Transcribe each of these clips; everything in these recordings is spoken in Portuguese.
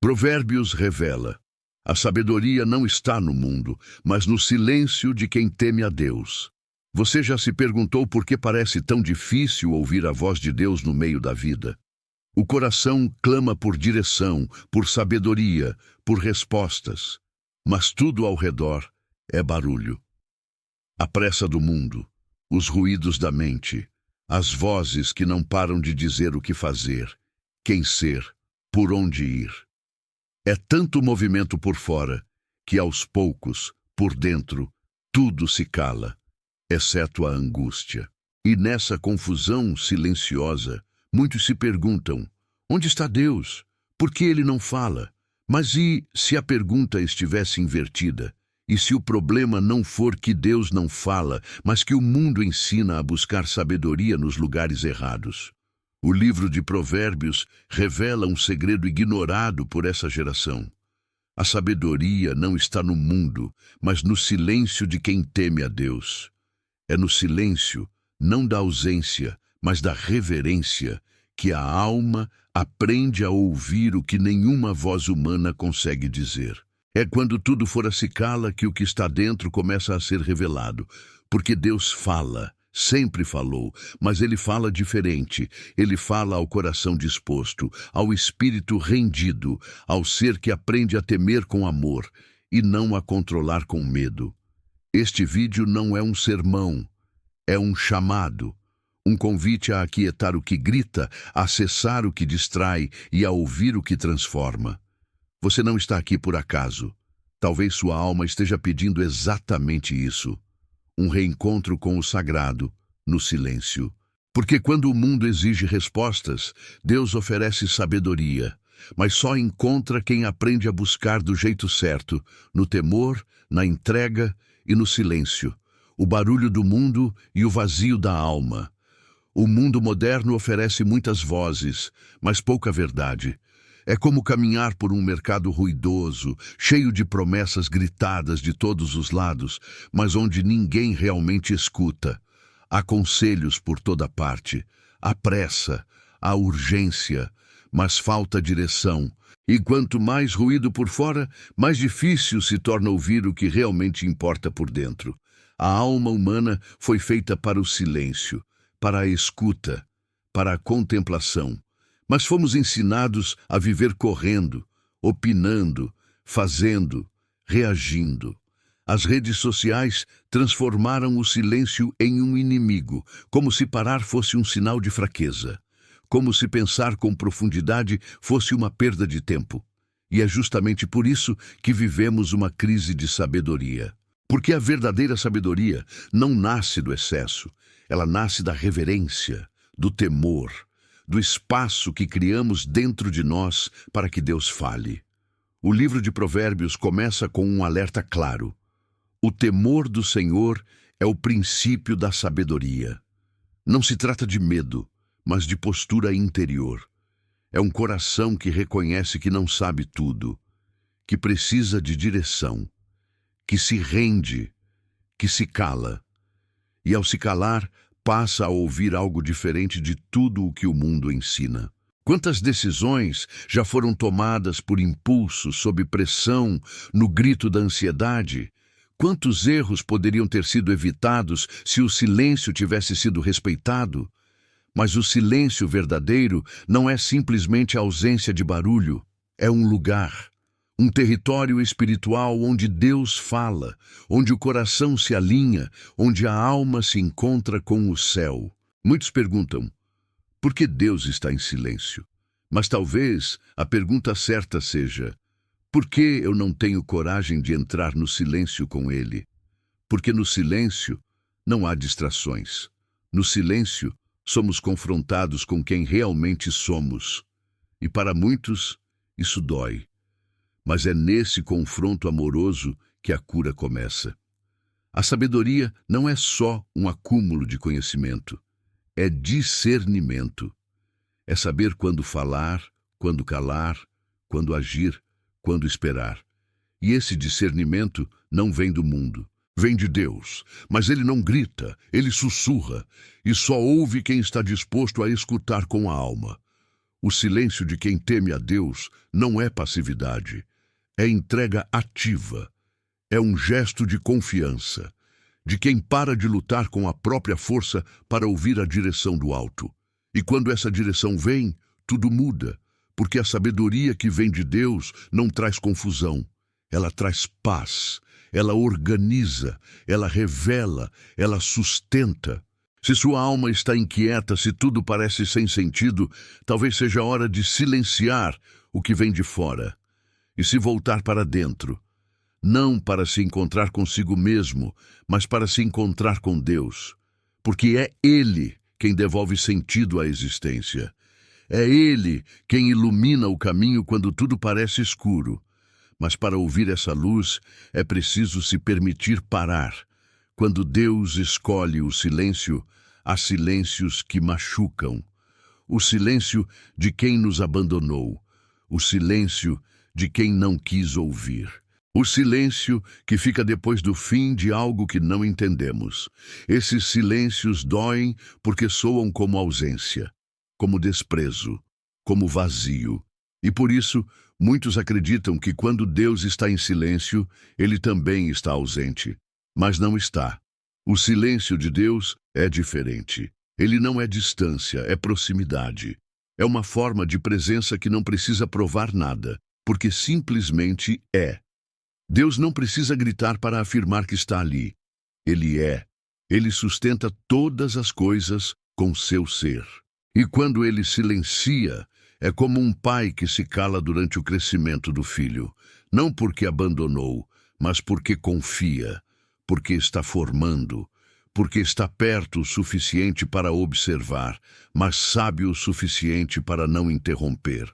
Provérbios revela: a sabedoria não está no mundo, mas no silêncio de quem teme a Deus. Você já se perguntou por que parece tão difícil ouvir a voz de Deus no meio da vida? O coração clama por direção, por sabedoria, por respostas. Mas tudo ao redor é barulho. A pressa do mundo, os ruídos da mente, as vozes que não param de dizer o que fazer, quem ser, por onde ir. É tanto movimento por fora, que aos poucos, por dentro, tudo se cala, exceto a angústia. E nessa confusão silenciosa, muitos se perguntam: onde está Deus? Por que ele não fala? Mas e se a pergunta estivesse invertida? E se o problema não for que Deus não fala, mas que o mundo ensina a buscar sabedoria nos lugares errados? O livro de Provérbios revela um segredo ignorado por essa geração. A sabedoria não está no mundo, mas no silêncio de quem teme a Deus. É no silêncio, não da ausência, mas da reverência, que a alma aprende a ouvir o que nenhuma voz humana consegue dizer. É quando tudo fora se cala que o que está dentro começa a ser revelado, porque Deus fala, sempre falou, mas Ele fala diferente. Ele fala ao coração disposto, ao espírito rendido, ao ser que aprende a temer com amor e não a controlar com medo. Este vídeo não é um sermão, é um chamado. Um convite a aquietar o que grita, a acessar o que distrai e a ouvir o que transforma. Você não está aqui por acaso. Talvez sua alma esteja pedindo exatamente isso. Um reencontro com o sagrado, no silêncio. Porque quando o mundo exige respostas, Deus oferece sabedoria, mas só encontra quem aprende a buscar do jeito certo, no temor, na entrega e no silêncio. O barulho do mundo e o vazio da alma. O mundo moderno oferece muitas vozes, mas pouca verdade. É como caminhar por um mercado ruidoso, cheio de promessas gritadas de todos os lados, mas onde ninguém realmente escuta. Há conselhos por toda parte, há pressa, há urgência, mas falta direção. E quanto mais ruído por fora, mais difícil se torna ouvir o que realmente importa por dentro. A alma humana foi feita para o silêncio, para a escuta, para a contemplação. Mas fomos ensinados a viver correndo, opinando, fazendo, reagindo. As redes sociais transformaram o silêncio em um inimigo, como se parar fosse um sinal de fraqueza, como se pensar com profundidade fosse uma perda de tempo. E é justamente por isso que vivemos uma crise de sabedoria. Porque a verdadeira sabedoria não nasce do excesso, ela nasce da reverência, do temor, do espaço que criamos dentro de nós para que Deus fale. O livro de Provérbios começa com um alerta claro. O temor do Senhor é o princípio da sabedoria. Não se trata de medo, mas de postura interior. É um coração que reconhece que não sabe tudo, que precisa de direção, que se rende, que se cala. E ao se calar, passa a ouvir algo diferente de tudo o que o mundo ensina. Quantas decisões já foram tomadas por impulso, sob pressão, no grito da ansiedade? Quantos erros poderiam ter sido evitados se o silêncio tivesse sido respeitado? Mas o silêncio verdadeiro não é simplesmente a ausência de barulho, é um lugar. Um território espiritual onde Deus fala, onde o coração se alinha, onde a alma se encontra com o céu. Muitos perguntam: por que Deus está em silêncio? Mas talvez a pergunta certa seja: por que eu não tenho coragem de entrar no silêncio com Ele? Porque no silêncio não há distrações. No silêncio somos confrontados com quem realmente somos. E para muitos isso dói. Mas é nesse confronto amoroso que a cura começa. A sabedoria não é só um acúmulo de conhecimento, é discernimento. É saber quando falar, quando calar, quando agir, quando esperar. E esse discernimento não vem do mundo, vem de Deus. Mas Ele não grita, Ele sussurra, e só ouve quem está disposto a escutar com a alma. O silêncio de quem teme a Deus não é passividade, é entrega ativa, é um gesto de confiança, de quem para de lutar com a própria força para ouvir a direção do alto. E quando essa direção vem, tudo muda, porque a sabedoria que vem de Deus não traz confusão, ela traz paz, ela organiza, ela revela, ela sustenta. Se sua alma está inquieta, se tudo parece sem sentido, talvez seja hora de silenciar o que vem de fora e se voltar para dentro, não para se encontrar consigo mesmo, mas para se encontrar com Deus, porque é Ele quem devolve sentido à existência. É Ele quem ilumina o caminho quando tudo parece escuro. Mas para ouvir essa luz, é preciso se permitir parar. Quando Deus escolhe o silêncio, há silêncios que machucam. O silêncio de quem nos abandonou. O silêncio de quem não quis ouvir. O silêncio que fica depois do fim de algo que não entendemos. Esses silêncios doem porque soam como ausência, como desprezo, como vazio. E por isso, muitos acreditam que quando Deus está em silêncio, Ele também está ausente. Mas não está. O silêncio de Deus é diferente. Ele não é distância, é proximidade. É uma forma de presença que não precisa provar nada, porque simplesmente é. Deus não precisa gritar para afirmar que está ali. Ele é. Ele sustenta todas as coisas com seu ser. E quando ele silencia, é como um pai que se cala durante o crescimento do filho, não porque abandonou, mas porque confia, porque está formando, porque está perto o suficiente para observar, mas sábio o suficiente para não interromper.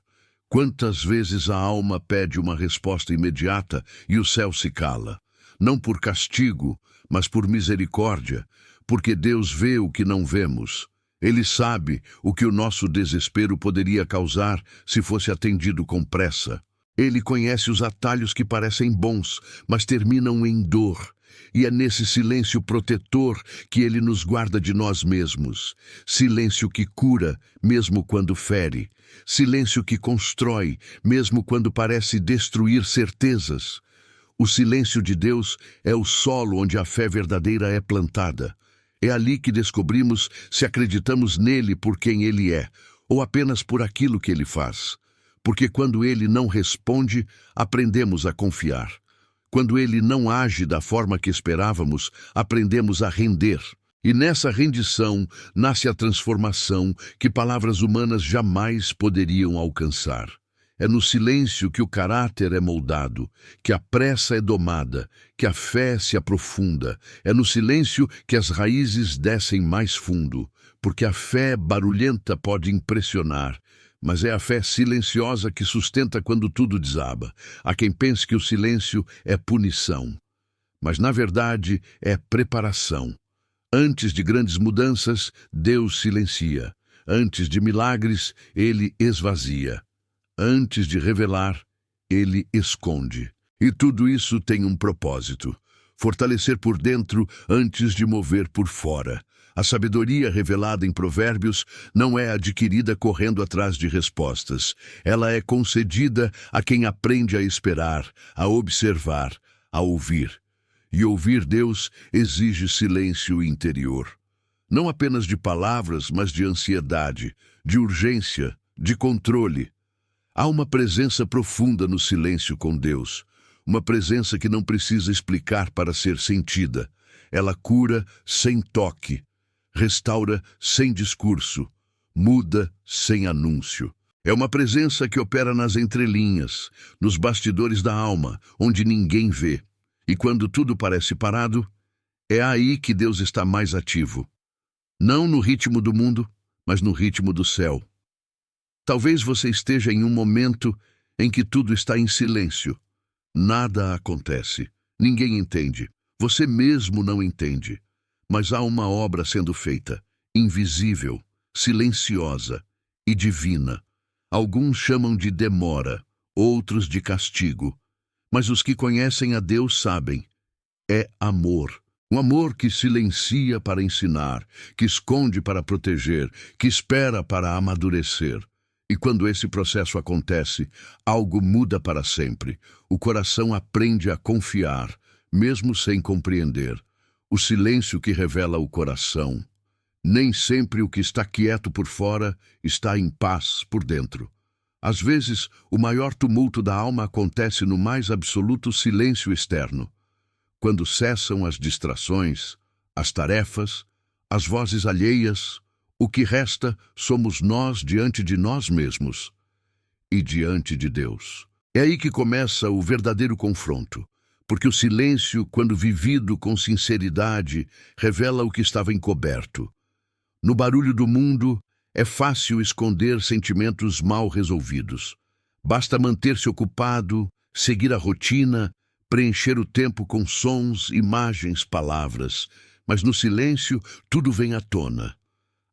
Quantas vezes a alma pede uma resposta imediata e o céu se cala, não por castigo, mas por misericórdia, porque Deus vê o que não vemos. Ele sabe o que o nosso desespero poderia causar se fosse atendido com pressa. Ele conhece os atalhos que parecem bons, mas terminam em dor. E é nesse silêncio protetor que ele nos guarda de nós mesmos. Silêncio que cura, mesmo quando fere. Silêncio que constrói, mesmo quando parece destruir certezas. O silêncio de Deus é o solo onde a fé verdadeira é plantada. É ali que descobrimos se acreditamos nele por quem ele é, ou apenas por aquilo que ele faz. Porque quando ele não responde, aprendemos a confiar. Quando ele não age da forma que esperávamos, aprendemos a render. E nessa rendição nasce a transformação que palavras humanas jamais poderiam alcançar. É no silêncio que o caráter é moldado, que a pressa é domada, que a fé se aprofunda. É no silêncio que as raízes descem mais fundo, porque a fé barulhenta pode impressionar, mas é a fé silenciosa que sustenta quando tudo desaba. Há quem pense que o silêncio é punição, mas na verdade é preparação. Antes de grandes mudanças, Deus silencia. Antes de milagres, Ele esvazia. Antes de revelar, Ele esconde. E tudo isso tem um propósito: fortalecer por dentro antes de mover por fora. A sabedoria revelada em Provérbios não é adquirida correndo atrás de respostas. Ela é concedida a quem aprende a esperar, a observar, a ouvir. E ouvir Deus exige silêncio interior. Não apenas de palavras, mas de ansiedade, de urgência, de controle. Há uma presença profunda no silêncio com Deus. Uma presença que não precisa explicar para ser sentida. Ela cura sem toque, restaura sem discurso, muda sem anúncio. É uma presença que opera nas entrelinhas, nos bastidores da alma, onde ninguém vê. E quando tudo parece parado, é aí que Deus está mais ativo. Não no ritmo do mundo, mas no ritmo do céu. Talvez você esteja em um momento em que tudo está em silêncio. Nada acontece. Ninguém entende. Você mesmo não entende. Mas há uma obra sendo feita, invisível, silenciosa e divina. Alguns chamam de demora, outros de castigo. Mas os que conhecem a Deus sabem. É amor. Um amor que silencia para ensinar, que esconde para proteger, que espera para amadurecer. E quando esse processo acontece, algo muda para sempre. O coração aprende a confiar, mesmo sem compreender. O silêncio que revela o coração. Nem sempre o que está quieto por fora está em paz por dentro. Às vezes, o maior tumulto da alma acontece no mais absoluto silêncio externo. Quando cessam as distrações, as tarefas, as vozes alheias, o que resta somos nós diante de nós mesmos e diante de Deus. É aí que começa o verdadeiro confronto, porque o silêncio, quando vivido com sinceridade, revela o que estava encoberto. No barulho do mundo, é fácil esconder sentimentos mal resolvidos. Basta manter-se ocupado, seguir a rotina, preencher o tempo com sons, imagens, palavras. Mas no silêncio, tudo vem à tona.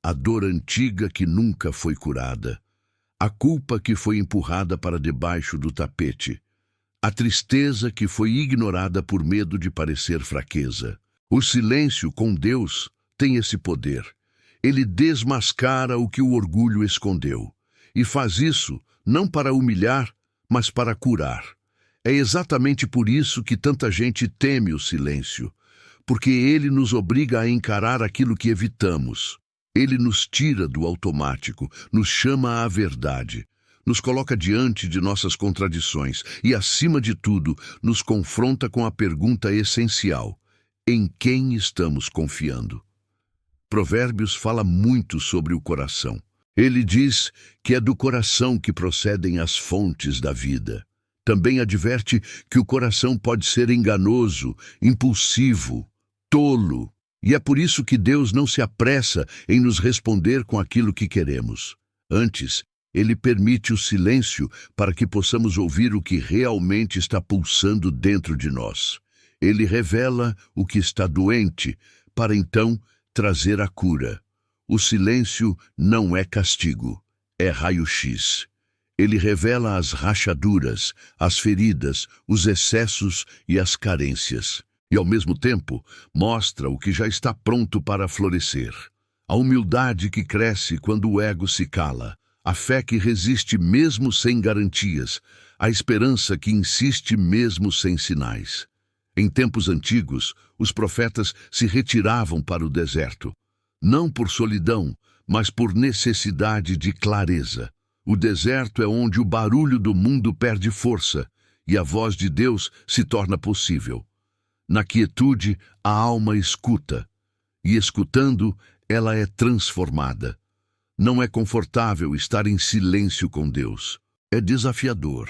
A dor antiga que nunca foi curada. A culpa que foi empurrada para debaixo do tapete. A tristeza que foi ignorada por medo de parecer fraqueza. O silêncio com Deus tem esse poder. Ele desmascara o que o orgulho escondeu. E faz isso não para humilhar, mas para curar. É exatamente por isso que tanta gente teme o silêncio. Porque ele nos obriga a encarar aquilo que evitamos. Ele nos tira do automático, nos chama à verdade. Nos coloca diante de nossas contradições e, acima de tudo, nos confronta com a pergunta essencial: em quem estamos confiando? Provérbios fala muito sobre o coração. Ele diz que é do coração que procedem as fontes da vida. Também adverte que o coração pode ser enganoso, impulsivo, tolo. E é por isso que Deus não se apressa em nos responder com aquilo que queremos. Antes, Ele permite o silêncio para que possamos ouvir o que realmente está pulsando dentro de nós. Ele revela o que está doente, para então trazer a cura. O silêncio não é castigo, é raio-x. Ele revela as rachaduras, as feridas, os excessos e as carências. E, ao mesmo tempo, mostra o que já está pronto para florescer. A humildade que cresce quando o ego se cala, a fé que resiste mesmo sem garantias, a esperança que insiste mesmo sem sinais. Em tempos antigos, os profetas se retiravam para o deserto, não por solidão, mas por necessidade de clareza. O deserto é onde o barulho do mundo perde força e a voz de Deus se torna possível. Na quietude, a alma escuta, e escutando, ela é transformada. Não é confortável estar em silêncio com Deus. É desafiador,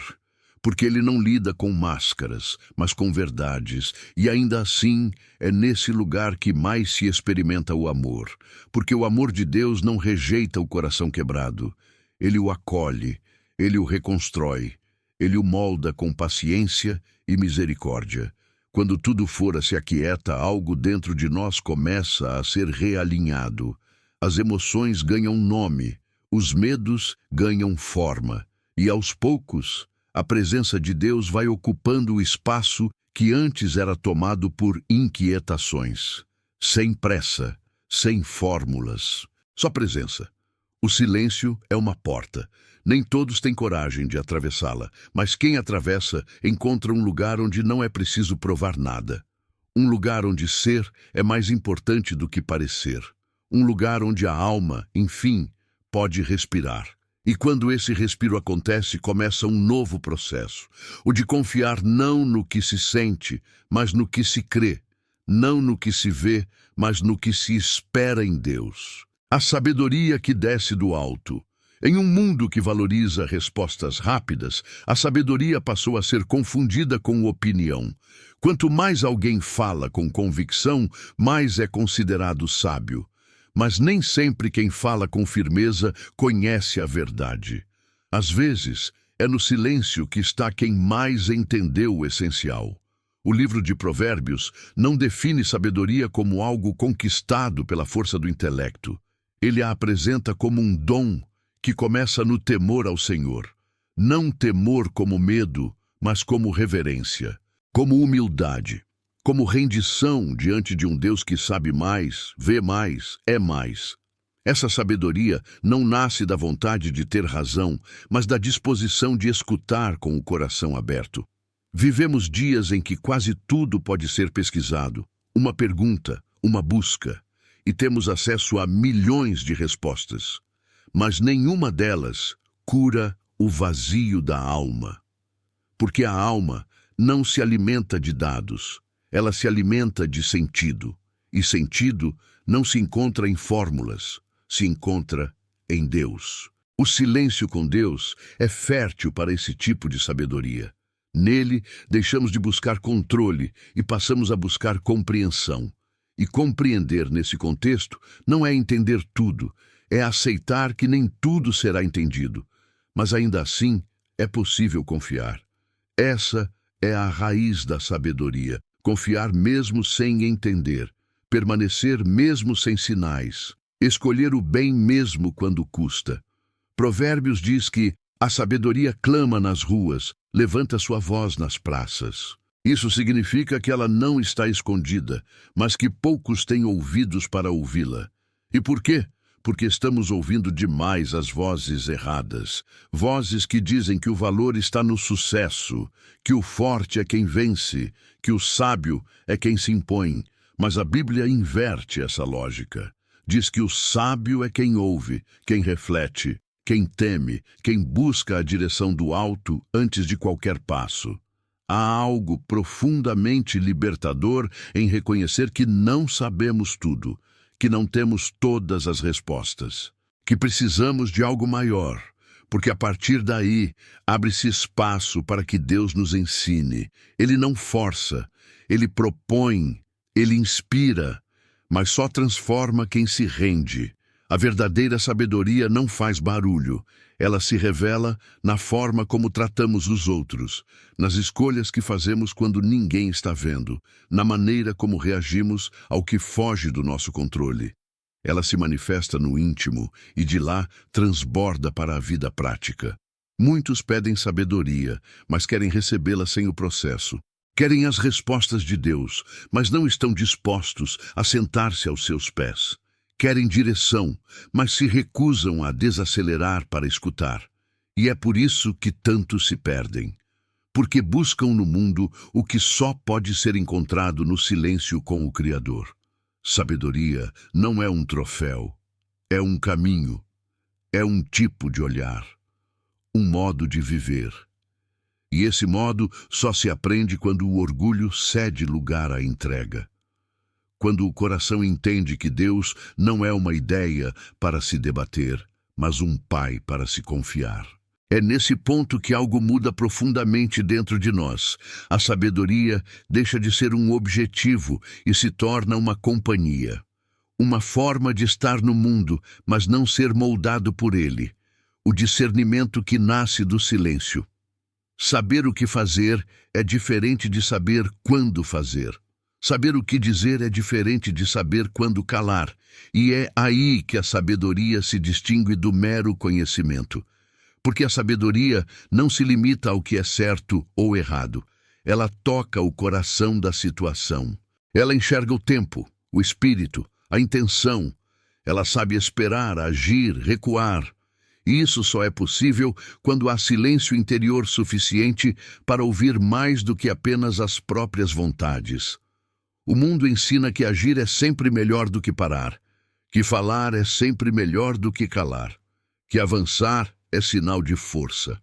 porque Ele não lida com máscaras, mas com verdades, e ainda assim é nesse lugar que mais se experimenta o amor, porque o amor de Deus não rejeita o coração quebrado. Ele o acolhe, Ele o reconstrói, Ele o molda com paciência e misericórdia. Quando tudo fora se aquieta, algo dentro de nós começa a ser realinhado. As emoções ganham nome, os medos ganham forma, e aos poucos, a presença de Deus vai ocupando o espaço que antes era tomado por inquietações. Sem pressa, sem fórmulas, só presença. O silêncio é uma porta. Nem todos têm coragem de atravessá-la, mas quem atravessa encontra um lugar onde não é preciso provar nada. Um lugar onde ser é mais importante do que parecer. Um lugar onde a alma, enfim, pode respirar. E quando esse respiro acontece, começa um novo processo. O de confiar não no que se sente, mas no que se crê. Não no que se vê, mas no que se espera em Deus. A sabedoria que desce do alto. Em um mundo que valoriza respostas rápidas, a sabedoria passou a ser confundida com opinião. Quanto mais alguém fala com convicção, mais é considerado sábio. Mas nem sempre quem fala com firmeza conhece a verdade. Às vezes, é no silêncio que está quem mais entendeu o essencial. O livro de Provérbios não define sabedoria como algo conquistado pela força do intelecto. Ele a apresenta como um dom que começa no temor ao Senhor. Não temor como medo, mas como reverência, como humildade, como rendição diante de um Deus que sabe mais, vê mais, é mais. Essa sabedoria não nasce da vontade de ter razão, mas da disposição de escutar com o coração aberto. Vivemos dias em que quase tudo pode ser pesquisado, uma pergunta, uma busca, e temos acesso a milhões de respostas, mas nenhuma delas cura o vazio da alma. Porque a alma não se alimenta de dados, ela se alimenta de sentido, e sentido não se encontra em fórmulas, se encontra em Deus. O silêncio com Deus é fértil para esse tipo de sabedoria. Nele, deixamos de buscar controle e passamos a buscar compreensão. E compreender nesse contexto não é entender tudo, é aceitar que nem tudo será entendido, mas ainda assim é possível confiar. Essa é a raiz da sabedoria, confiar mesmo sem entender, permanecer mesmo sem sinais, escolher o bem mesmo quando custa. Provérbios diz que a sabedoria clama nas ruas, levanta sua voz nas praças. Isso significa que ela não está escondida, mas que poucos têm ouvidos para ouvi-la. E por quê? Porque estamos ouvindo demais as vozes erradas. Vozes que dizem que o valor está no sucesso, que o forte é quem vence, que o sábio é quem se impõe. Mas a Bíblia inverte essa lógica. Diz que o sábio é quem ouve, quem reflete, quem teme, quem busca a direção do alto antes de qualquer passo. Há algo profundamente libertador em reconhecer que não sabemos tudo, que não temos todas as respostas, que precisamos de algo maior, porque a partir daí abre-se espaço para que Deus nos ensine. Ele não força, ele propõe, ele inspira, mas só transforma quem se rende. A verdadeira sabedoria não faz barulho. Ela se revela na forma como tratamos os outros, nas escolhas que fazemos quando ninguém está vendo, na maneira como reagimos ao que foge do nosso controle. Ela se manifesta no íntimo e de lá transborda para a vida prática. Muitos pedem sabedoria, mas querem recebê-la sem o processo. Querem as respostas de Deus, mas não estão dispostos a sentar-se aos seus pés. Querem direção, mas se recusam a desacelerar para escutar. E é por isso que tantos se perdem. Porque buscam no mundo o que só pode ser encontrado no silêncio com o Criador. Sabedoria não é um troféu, é um caminho, é um tipo de olhar, um modo de viver. E esse modo só se aprende quando o orgulho cede lugar à entrega. Quando o coração entende que Deus não é uma ideia para se debater, mas um pai para se confiar. É nesse ponto que algo muda profundamente dentro de nós. A sabedoria deixa de ser um objetivo e se torna uma companhia. Uma forma de estar no mundo, mas não ser moldado por ele. O discernimento que nasce do silêncio. Saber o que fazer é diferente de saber quando fazer. Saber o que dizer é diferente de saber quando calar, e é aí que a sabedoria se distingue do mero conhecimento. Porque a sabedoria não se limita ao que é certo ou errado. Ela toca o coração da situação. Ela enxerga o tempo, o espírito, a intenção. Ela sabe esperar, agir, recuar. E isso só é possível quando há silêncio interior suficiente para ouvir mais do que apenas as próprias vontades. O mundo ensina que agir é sempre melhor do que parar, que falar é sempre melhor do que calar, que avançar é sinal de força.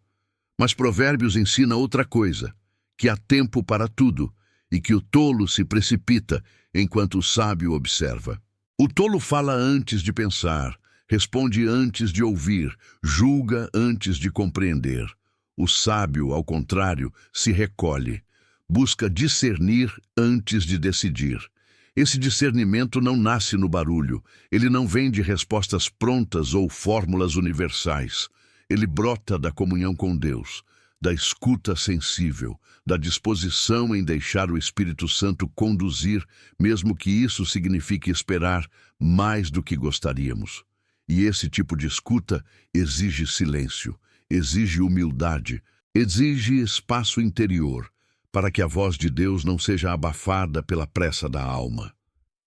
Mas Provérbios ensina outra coisa, que há tempo para tudo e que o tolo se precipita enquanto o sábio observa. O tolo fala antes de pensar, responde antes de ouvir, julga antes de compreender. O sábio, ao contrário, se recolhe. Busca discernir antes de decidir. Esse discernimento não nasce no barulho, ele não vem de respostas prontas ou fórmulas universais. Ele brota da comunhão com Deus, da escuta sensível, da disposição em deixar o Espírito Santo conduzir, mesmo que isso signifique esperar mais do que gostaríamos. E esse tipo de escuta exige silêncio, exige humildade, exige espaço interior, para que a voz de Deus não seja abafada pela pressa da alma.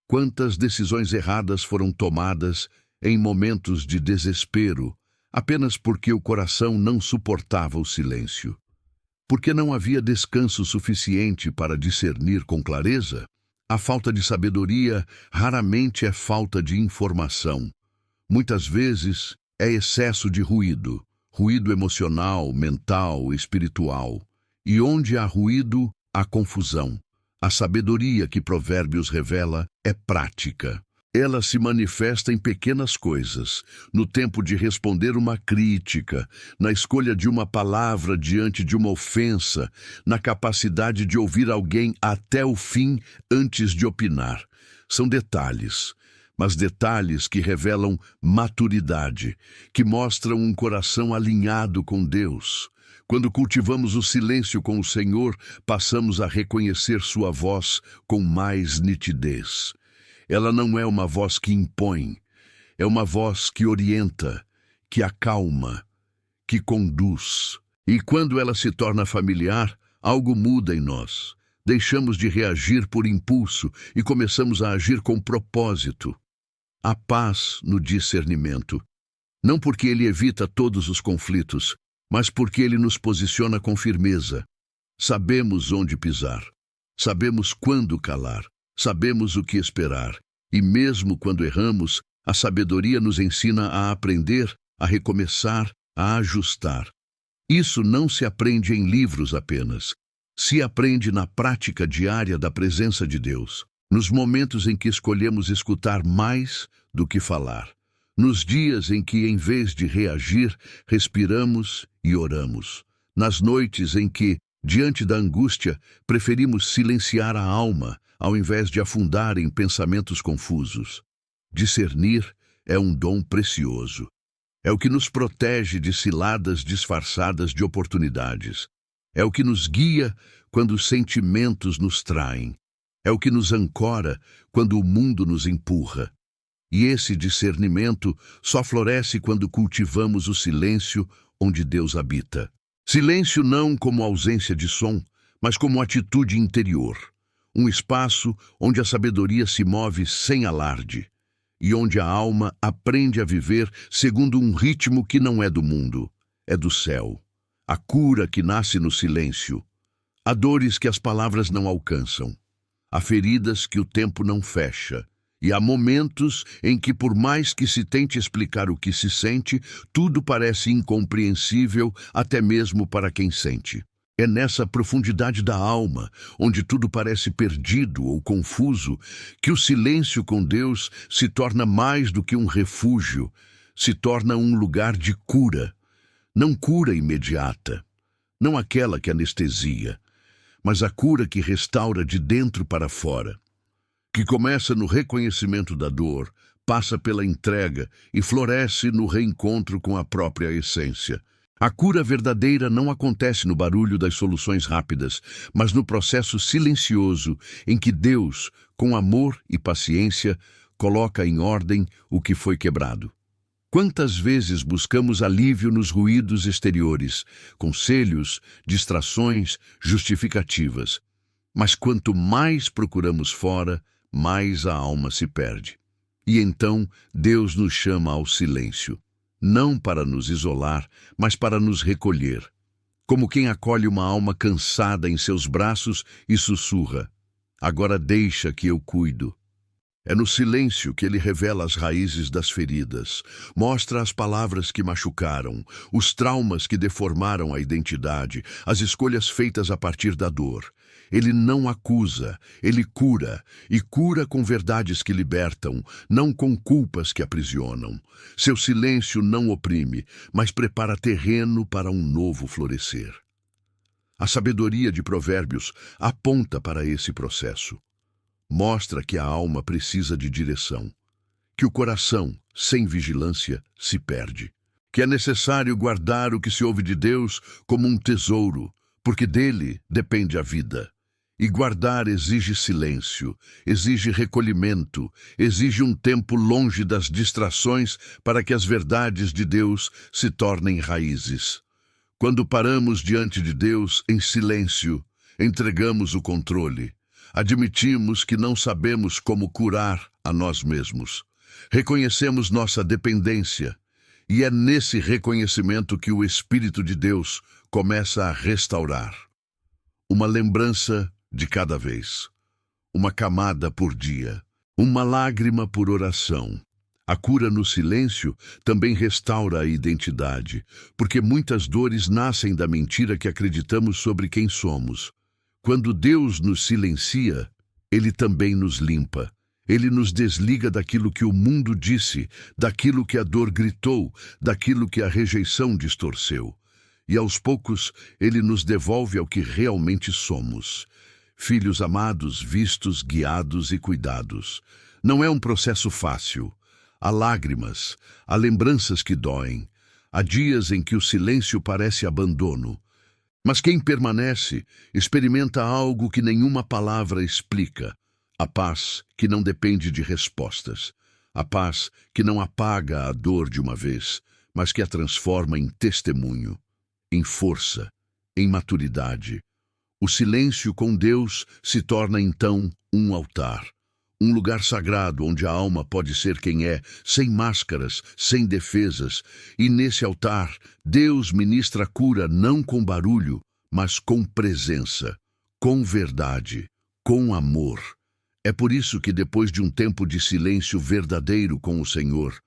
Quantas decisões erradas foram tomadas em momentos de desespero, apenas porque o coração não suportava o silêncio. Porque não havia descanso suficiente para discernir com clareza, a falta de sabedoria raramente é falta de informação. Muitas vezes é excesso de ruído, ruído emocional, mental, espiritual. E onde há ruído, há confusão. A sabedoria que Provérbios revela é prática. Ela se manifesta em pequenas coisas, no tempo de responder uma crítica, na escolha de uma palavra diante de uma ofensa, na capacidade de ouvir alguém até o fim antes de opinar. São detalhes, mas detalhes que revelam maturidade, que mostram um coração alinhado com Deus. Quando cultivamos o silêncio com o Senhor, passamos a reconhecer sua voz com mais nitidez. Ela não é uma voz que impõe, é uma voz que orienta, que acalma, que conduz. E quando ela se torna familiar, algo muda em nós. Deixamos de reagir por impulso e começamos a agir com propósito. Há paz no discernimento, não porque ele evita todos os conflitos, mas porque ele nos posiciona com firmeza. Sabemos onde pisar, sabemos quando calar, sabemos o que esperar, e mesmo quando erramos, a sabedoria nos ensina a aprender, a recomeçar, a ajustar. Isso não se aprende em livros apenas, se aprende na prática diária da presença de Deus, nos momentos em que escolhemos escutar mais do que falar, nos dias em que, em vez de reagir, respiramos e oramos, nas noites em que, diante da angústia, preferimos silenciar a alma, ao invés de afundar em pensamentos confusos. Discernir é um dom precioso. É o que nos protege de ciladas disfarçadas de oportunidades. É o que nos guia quando os sentimentos nos traem. É o que nos ancora quando o mundo nos empurra. E esse discernimento só floresce quando cultivamos o silêncio onde Deus habita. Silêncio não como ausência de som, mas como atitude interior. Um espaço onde a sabedoria se move sem alarde e onde a alma aprende a viver segundo um ritmo que não é do mundo, é do céu. A cura que nasce no silêncio. Há dores que as palavras não alcançam. Há feridas que o tempo não fecha. E há momentos em que, por mais que se tente explicar o que se sente, tudo parece incompreensível até mesmo para quem sente. É nessa profundidade da alma, onde tudo parece perdido ou confuso, que o silêncio com Deus se torna mais do que um refúgio, se torna um lugar de cura. Não cura imediata, não aquela que anestesia, mas a cura que restaura de dentro para fora, que começa no reconhecimento da dor, passa pela entrega e floresce no reencontro com a própria essência. A cura verdadeira não acontece no barulho das soluções rápidas, mas no processo silencioso em que Deus, com amor e paciência, coloca em ordem o que foi quebrado. Quantas vezes buscamos alívio nos ruídos exteriores, conselhos, distrações, justificativas, mas quanto mais procuramos fora, mais a alma se perde. E então Deus nos chama ao silêncio. Não para nos isolar, mas para nos recolher, como quem acolhe uma alma cansada em seus braços e sussurra: agora deixa que eu cuido. É no silêncio que ele revela as raízes das feridas, mostra as palavras que machucaram, os traumas que deformaram a identidade, as escolhas feitas a partir da dor. Ele não acusa, ele cura, e cura com verdades que libertam, não com culpas que aprisionam. Seu silêncio não oprime, mas prepara terreno para um novo florescer. A sabedoria de Provérbios aponta para esse processo. Mostra que a alma precisa de direção, que o coração, sem vigilância, se perde, que é necessário guardar o que se ouve de Deus como um tesouro, porque dele depende a vida. E guardar exige silêncio, exige recolhimento, exige um tempo longe das distrações para que as verdades de Deus se tornem raízes. Quando paramos diante de Deus em silêncio, entregamos o controle. Admitimos que não sabemos como curar a nós mesmos. reconhecemos nossa dependência, e é nesse reconhecimento que o Espírito de Deus começa a restaurar. Uma lembrança de cada vez, uma camada por dia, uma lágrima por oração. A cura no silêncio também restaura a identidade, porque muitas dores nascem da mentira que acreditamos sobre quem somos. Quando Deus nos silencia, Ele também nos limpa. Ele nos desliga daquilo que o mundo disse, daquilo que a dor gritou, daquilo que a rejeição distorceu. E aos poucos, Ele nos devolve ao que realmente somos. Filhos amados, vistos, guiados e cuidados. Não é um processo fácil. Há lágrimas, há lembranças que doem, há dias em que o silêncio parece abandono. Mas quem permanece experimenta algo que nenhuma palavra explica. A paz que não depende de respostas. A paz que não apaga a dor de uma vez, mas que a transforma em testemunho, em força, em maturidade. O silêncio com Deus se torna então um altar. Um lugar sagrado onde a alma pode ser quem é, sem máscaras, sem defesas. E nesse altar, Deus ministra a cura não com barulho, mas com presença, com verdade, com amor. É por isso que depois de um tempo de silêncio verdadeiro com o Senhor,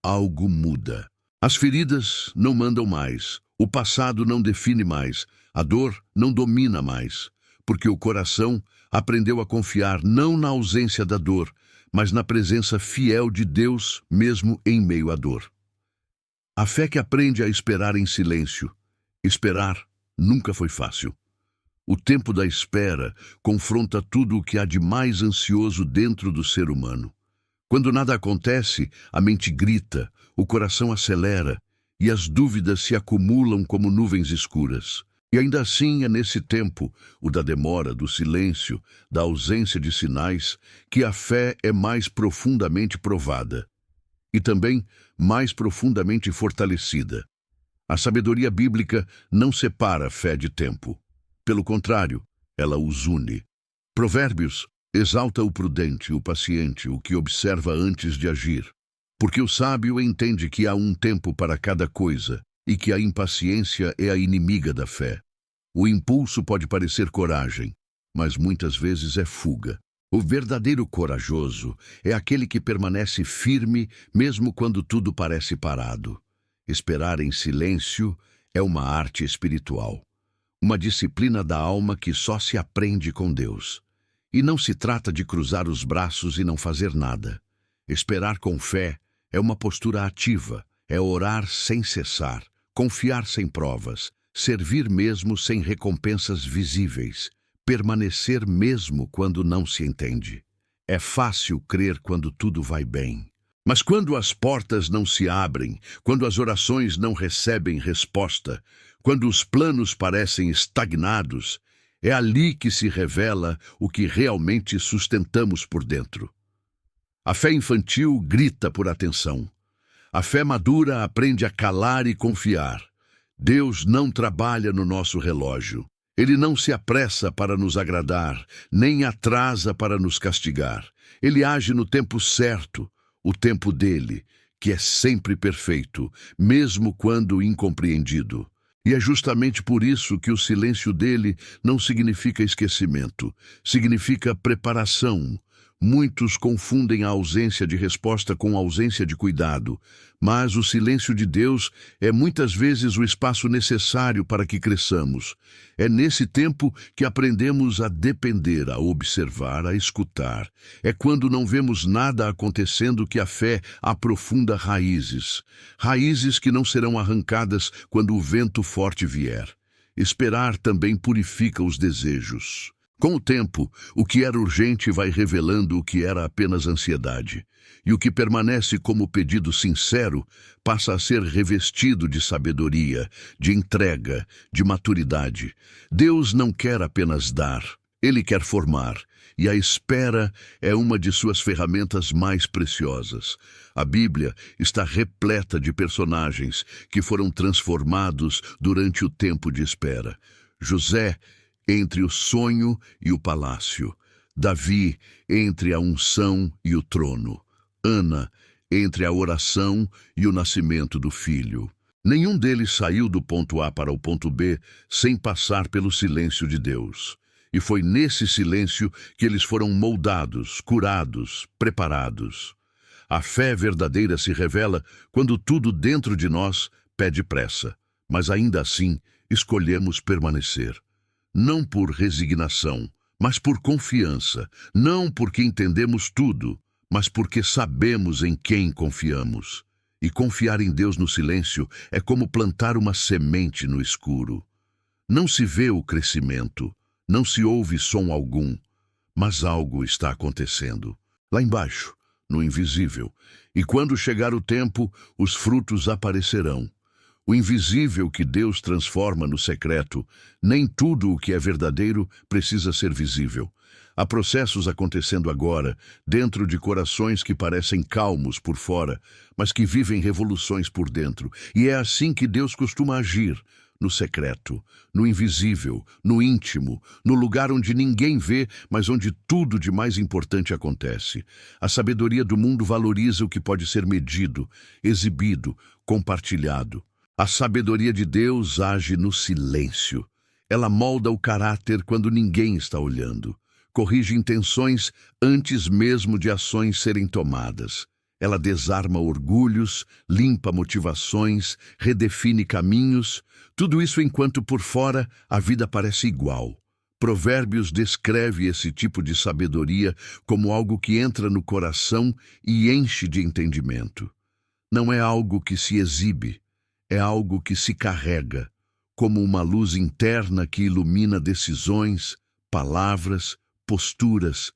algo muda. As feridas não mandam mais, o passado não define mais, a dor não domina mais, porque o coração aprendeu a confiar não na ausência da dor, mas na presença fiel de Deus mesmo em meio à dor. A fé que aprende a esperar em silêncio. Esperar nunca foi fácil. O tempo da espera confronta tudo o que há de mais ansioso dentro do ser humano. Quando nada acontece, a mente grita, o coração acelera e as dúvidas se acumulam como nuvens escuras. E ainda assim é nesse tempo, o da demora, do silêncio, da ausência de sinais, que a fé é mais profundamente provada e também mais profundamente fortalecida. A sabedoria bíblica não separa fé de tempo. Pelo contrário, ela os une. Provérbios exalta o prudente, o paciente, o que observa antes de agir, porque o sábio entende que há um tempo para cada coisa, e que a impaciência é a inimiga da fé. O impulso pode parecer coragem, mas muitas vezes é fuga. O verdadeiro corajoso é aquele que permanece firme mesmo quando tudo parece parado. Esperar em silêncio é uma arte espiritual, uma disciplina da alma que só se aprende com Deus. E não se trata de cruzar os braços e não fazer nada. Esperar com fé é uma postura ativa, é orar sem cessar, confiar sem provas, servir mesmo sem recompensas visíveis, permanecer mesmo quando não se entende. É fácil crer quando tudo vai bem. Mas quando as portas não se abrem, quando as orações não recebem resposta, quando os planos parecem estagnados, é ali que se revela o que realmente sustentamos por dentro. A fé infantil grita por atenção. A fé madura aprende a calar e confiar. Deus não trabalha no nosso relógio. Ele não se apressa para nos agradar, nem atrasa para nos castigar. Ele age no tempo certo, o tempo dele, que é sempre perfeito, mesmo quando incompreendido. E é justamente por isso que o silêncio dele não significa esquecimento, significa preparação. Muitos confundem a ausência de resposta com a ausência de cuidado, mas o silêncio de Deus é muitas vezes o espaço necessário para que cresçamos. É nesse tempo que aprendemos a depender, a observar, a escutar. É quando não vemos nada acontecendo que a fé aprofunda raízes. Raízes que não serão arrancadas quando o vento forte vier. Esperar também purifica os desejos. Com o tempo, o que era urgente vai revelando o que era apenas ansiedade. E o que permanece como pedido sincero passa a ser revestido de sabedoria, de entrega, de maturidade. Deus não quer apenas dar, Ele quer formar. E a espera é uma de suas ferramentas mais preciosas. A Bíblia está repleta de personagens que foram transformados durante o tempo de espera. José, entre o sonho e o palácio. Davi, entre a unção e o trono. Ana, entre a oração e o nascimento do filho. Nenhum deles saiu do ponto A para o ponto B sem passar pelo silêncio de Deus. E foi nesse silêncio que eles foram moldados, curados, preparados. A fé verdadeira se revela quando tudo dentro de nós pede pressa, mas ainda assim escolhemos permanecer. Não por resignação, mas por confiança. Não porque entendemos tudo, mas porque sabemos em quem confiamos. E confiar em Deus no silêncio é como plantar uma semente no escuro. Não se vê o crescimento, não se ouve som algum, mas algo está acontecendo. Lá embaixo, no invisível. E quando chegar o tempo, os frutos aparecerão. O invisível que Deus transforma no secreto. Nem tudo o que é verdadeiro precisa ser visível. Há processos acontecendo agora, dentro de corações que parecem calmos por fora, mas que vivem revoluções por dentro. E é assim que Deus costuma agir, no secreto, no invisível, no íntimo, no lugar onde ninguém vê, mas onde tudo de mais importante acontece. A sabedoria do mundo valoriza o que pode ser medido, exibido, compartilhado. A sabedoria de Deus age no silêncio. Ela molda o caráter quando ninguém está olhando. Corrige intenções antes mesmo de ações serem tomadas. Ela desarma orgulhos, limpa motivações, redefine caminhos, tudo isso enquanto por fora a vida parece igual. Provérbios descreve esse tipo de sabedoria como algo que entra no coração e enche de entendimento. Não é algo que se exibe, é algo que se carrega, como uma luz interna que ilumina decisões, palavras, posturas.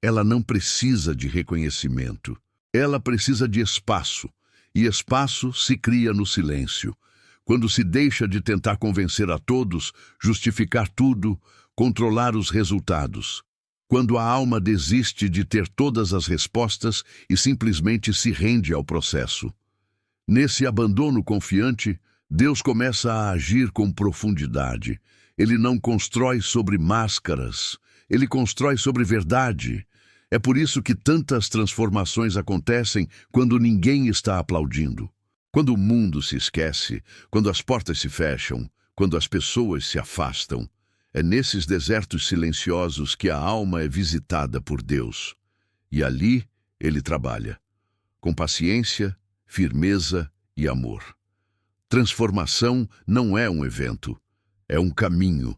Ela não precisa de reconhecimento. Ela precisa de espaço, e espaço se cria no silêncio. Quando se deixa de tentar convencer a todos, justificar tudo, controlar os resultados. Quando a alma desiste de ter todas as respostas e simplesmente se rende ao processo. Nesse abandono confiante, Deus começa a agir com profundidade. Ele não constrói sobre máscaras, ele constrói sobre verdade. É por isso que tantas transformações acontecem quando ninguém está aplaudindo. Quando o mundo se esquece, quando as portas se fecham, quando as pessoas se afastam. É nesses desertos silenciosos que a alma é visitada por Deus. E ali ele trabalha, com paciência, firmeza e amor. Transformação não é um evento, é um caminho.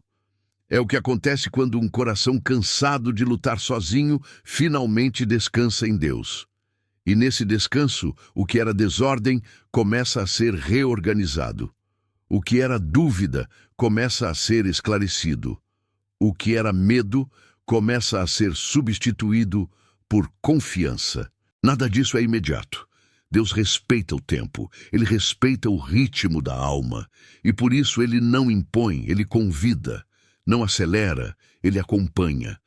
É o que acontece quando um coração cansado de lutar sozinho finalmente descansa em Deus. E nesse descanso, o que era desordem começa a ser reorganizado. O que era dúvida começa a ser esclarecido. O que era medo começa a ser substituído por confiança. Nada disso é imediato. Deus respeita o tempo, ele respeita o ritmo da alma. E por isso ele não impõe, ele convida. Não acelera, ele acompanha.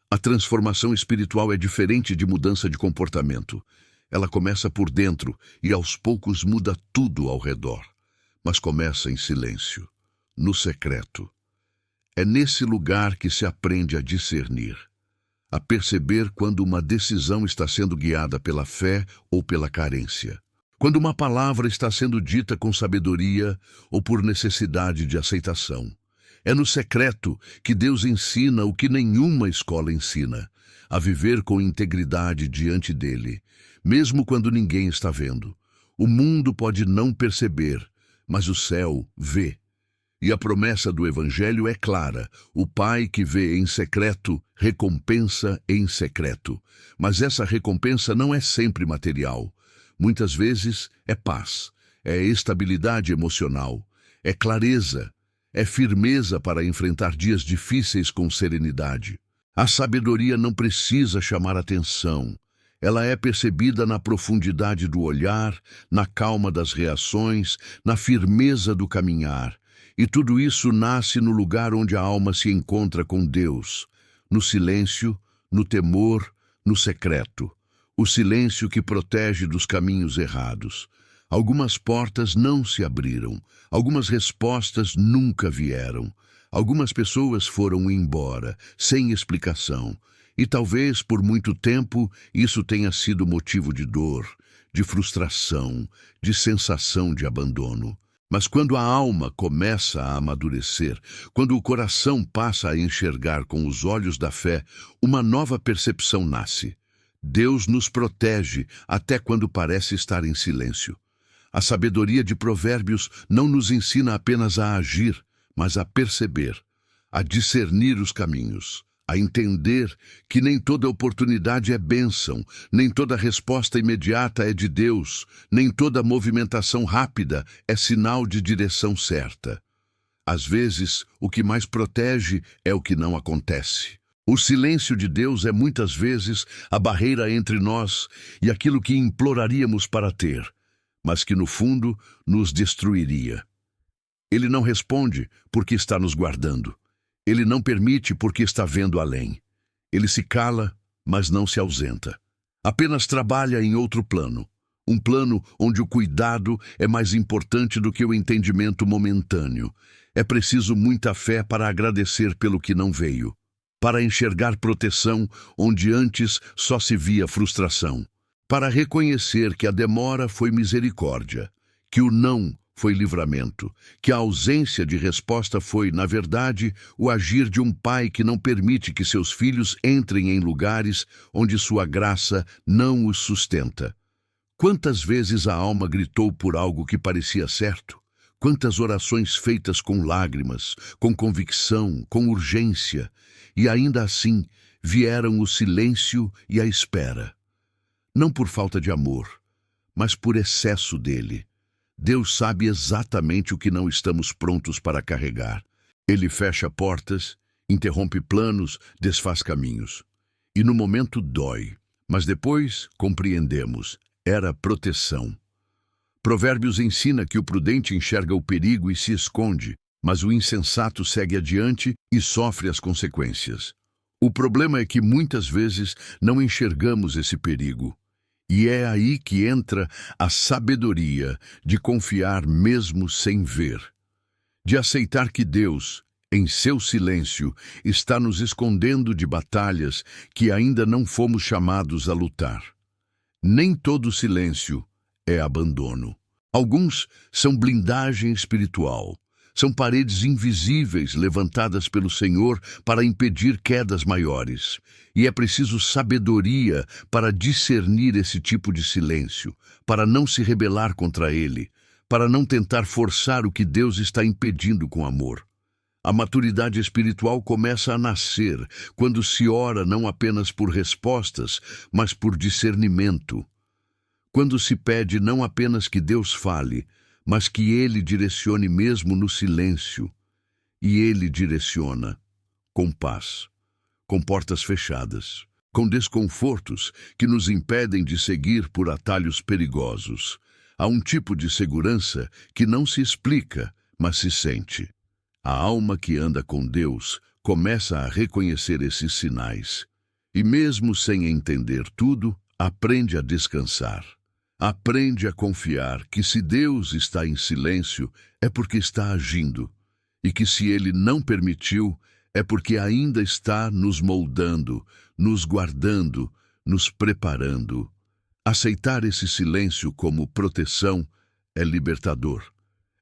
A transformação espiritual é diferente de mudança de comportamento. Ela começa por dentro e aos poucos muda tudo ao redor. Mas começa em silêncio, no secreto. É nesse lugar que se aprende a discernir, a perceber quando uma decisão está sendo guiada pela fé ou pela carência. Quando uma palavra está sendo dita com sabedoria ou por necessidade de aceitação. É no secreto que Deus ensina o que nenhuma escola ensina, a viver com integridade diante dele, mesmo quando ninguém está vendo. O mundo pode não perceber, mas o céu vê. E a promessa do Evangelho é clara: o Pai que vê em secreto, recompensa em secreto. Mas essa recompensa não é sempre material. Muitas vezes é paz, é estabilidade emocional, é clareza, é firmeza para enfrentar dias difíceis com serenidade. A sabedoria não precisa chamar atenção. Ela é percebida na profundidade do olhar, na calma das reações, na firmeza do caminhar. E tudo isso nasce no lugar onde a alma se encontra com Deus, no silêncio, no temor, no secreto. O silêncio que protege dos caminhos errados. Algumas portas não se abriram, algumas respostas nunca vieram, algumas pessoas foram embora, sem explicação, e talvez por muito tempo isso tenha sido motivo de dor, de frustração, de sensação de abandono. Mas quando a alma começa a amadurecer, quando o coração passa a enxergar com os olhos da fé, uma nova percepção nasce. Deus nos protege até quando parece estar em silêncio. A sabedoria de Provérbios não nos ensina apenas a agir, mas a perceber, a discernir os caminhos, a entender que nem toda oportunidade é bênção, nem toda resposta imediata é de Deus, nem toda movimentação rápida é sinal de direção certa. Às vezes, o que mais protege é o que não acontece. O silêncio de Deus é muitas vezes a barreira entre nós e aquilo que imploraríamos para ter, mas que no fundo nos destruiria. Ele não responde porque está nos guardando. Ele não permite porque está vendo além. Ele se cala, mas não se ausenta. Apenas trabalha em outro plano. Um plano onde o cuidado é mais importante do que o entendimento momentâneo. É preciso muita fé para agradecer pelo que não veio, para enxergar proteção onde antes só se via frustração, para reconhecer que a demora foi misericórdia, que o não foi livramento, que a ausência de resposta foi, na verdade, o agir de um pai que não permite que seus filhos entrem em lugares onde sua graça não os sustenta. Quantas vezes a alma gritou por algo que parecia certo? Quantas orações feitas com lágrimas, com convicção, com urgência, e ainda assim vieram o silêncio e a espera. Não por falta de amor, mas por excesso dele. Deus sabe exatamente o que não estamos prontos para carregar. Ele fecha portas, interrompe planos, desfaz caminhos. E no momento dói, mas depois compreendemos. Era proteção. Provérbios ensina que o prudente enxerga o perigo e se esconde, mas o insensato segue adiante e sofre as consequências. O problema é que muitas vezes não enxergamos esse perigo. E é aí que entra a sabedoria de confiar mesmo sem ver, de aceitar que Deus, em seu silêncio, está nos escondendo de batalhas que ainda não fomos chamados a lutar. Nem todo silêncio é abandono. Alguns são blindagem espiritual. São paredes invisíveis levantadas pelo Senhor para impedir quedas maiores. E é preciso sabedoria para discernir esse tipo de silêncio, para não se rebelar contra ele, para não tentar forçar o que Deus está impedindo com amor. A maturidade espiritual começa a nascer quando se ora não apenas por respostas, mas por discernimento. Quando se pede não apenas que Deus fale, mas que Ele direcione mesmo no silêncio. E Ele direciona com paz, com portas fechadas, com desconfortos que nos impedem de seguir por atalhos perigosos. Há um tipo de segurança que não se explica, mas se sente. A alma que anda com Deus começa a reconhecer esses sinais. E mesmo sem entender tudo, aprende a descansar. Aprende a confiar que se Deus está em silêncio, é porque está agindo, e que se Ele não permitiu, é porque ainda está nos moldando, nos guardando, nos preparando. Aceitar esse silêncio como proteção é libertador,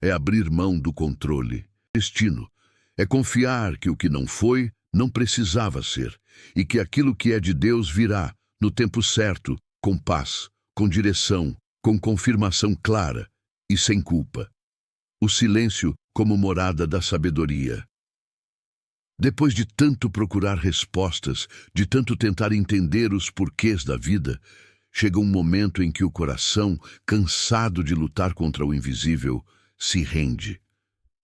é abrir mão do controle. Destino é confiar que o que não foi, não precisava ser, e que aquilo que é de Deus virá, no tempo certo, com paz, com direção, com confirmação clara e sem culpa. O silêncio como morada da sabedoria. Depois de tanto procurar respostas, de tanto tentar entender os porquês da vida, chega um momento em que o coração, cansado de lutar contra o invisível, se rende.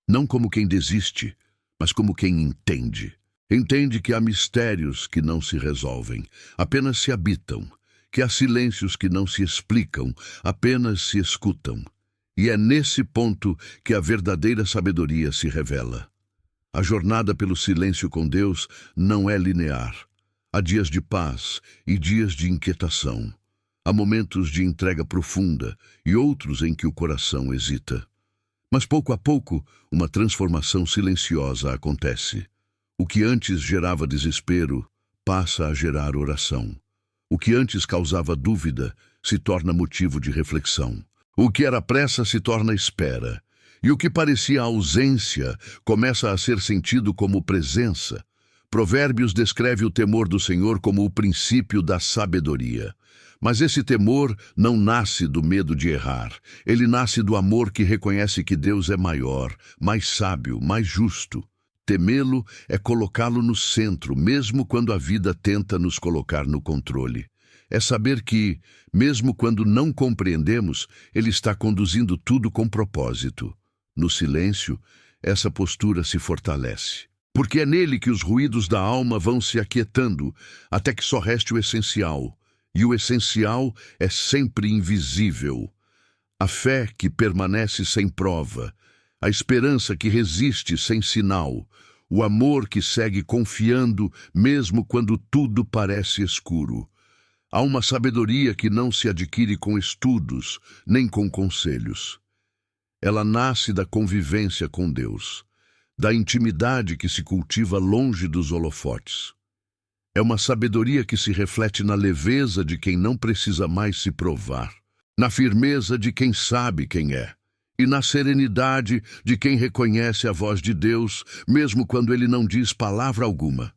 Não como quem desiste, mas como quem entende. Entende que há mistérios que não se resolvem, apenas se habitam. Que há silêncios que não se explicam, apenas se escutam. E é nesse ponto que a verdadeira sabedoria se revela. A jornada pelo silêncio com Deus não é linear. Há dias de paz e dias de inquietação. Há momentos de entrega profunda e outros em que o coração hesita. Mas pouco a pouco, uma transformação silenciosa acontece. O que antes gerava desespero passa a gerar oração. O que antes causava dúvida se torna motivo de reflexão. O que era pressa se torna espera. E o que parecia ausência começa a ser sentido como presença. Provérbios descreve o temor do Senhor como o princípio da sabedoria. Mas esse temor não nasce do medo de errar. Ele nasce do amor que reconhece que Deus é maior, mais sábio, mais justo. Temê-lo é colocá-lo no centro, mesmo quando a vida tenta nos colocar no controle. É saber que, mesmo quando não compreendemos, Ele está conduzindo tudo com propósito. No silêncio, essa postura se fortalece. Porque é nele que os ruídos da alma vão se aquietando, até que só reste o essencial. E o essencial é sempre invisível. A fé que permanece sem prova, a esperança que resiste sem sinal, o amor que segue confiando mesmo quando tudo parece escuro. Há uma sabedoria que não se adquire com estudos, nem com conselhos. Ela nasce da convivência com Deus, da intimidade que se cultiva longe dos holofotes. É uma sabedoria que se reflete na leveza de quem não precisa mais se provar, na firmeza de quem sabe quem é, e na serenidade de quem reconhece a voz de Deus, mesmo quando ele não diz palavra alguma.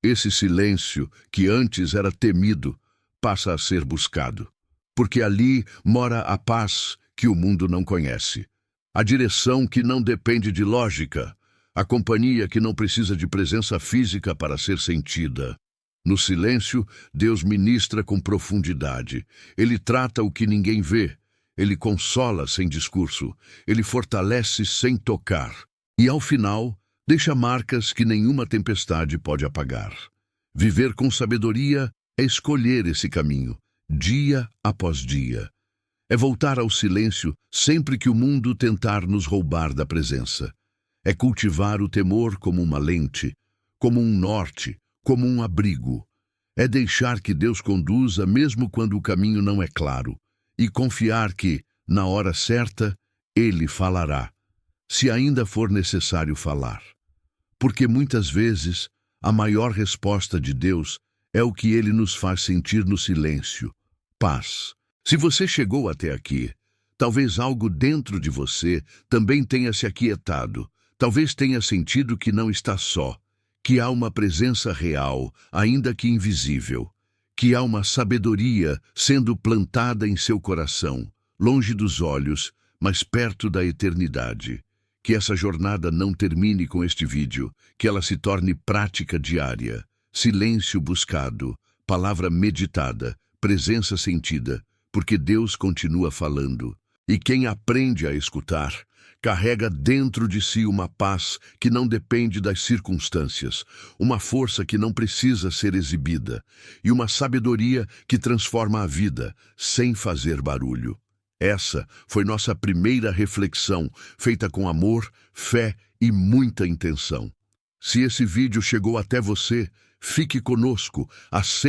Esse silêncio, que antes era temido, passa a ser buscado, porque ali mora a paz que o mundo não conhece, a direção que não depende de lógica, a companhia que não precisa de presença física para ser sentida. No silêncio, Deus ministra com profundidade. Ele trata o que ninguém vê. Ele consola sem discurso. Ele fortalece sem tocar. E, ao final, deixa marcas que nenhuma tempestade pode apagar. Viver com sabedoria é escolher esse caminho, dia após dia. É voltar ao silêncio sempre que o mundo tentar nos roubar da presença. É cultivar o temor como uma lente, como um norte, como um abrigo. É deixar que Deus conduza mesmo quando o caminho não é claro, e confiar que, na hora certa, Ele falará, se ainda for necessário falar. Porque muitas vezes a maior resposta de Deus é o que Ele nos faz sentir no silêncio: paz. Se você chegou até aqui, talvez algo dentro de você também tenha se aquietado. Talvez tenha sentido que não está só, que há uma presença real, ainda que invisível, que há uma sabedoria sendo plantada em seu coração, longe dos olhos, mas perto da eternidade. Que essa jornada não termine com este vídeo, que ela se torne prática diária, silêncio buscado, palavra meditada, presença sentida, porque Deus continua falando. E quem aprende a escutar, carrega dentro de si uma paz que não depende das circunstâncias, uma força que não precisa ser exibida, e uma sabedoria que transforma a vida, sem fazer barulho. Essa foi nossa primeira reflexão, feita com amor, fé e muita intenção. Se esse vídeo chegou até você, fique conosco, aceite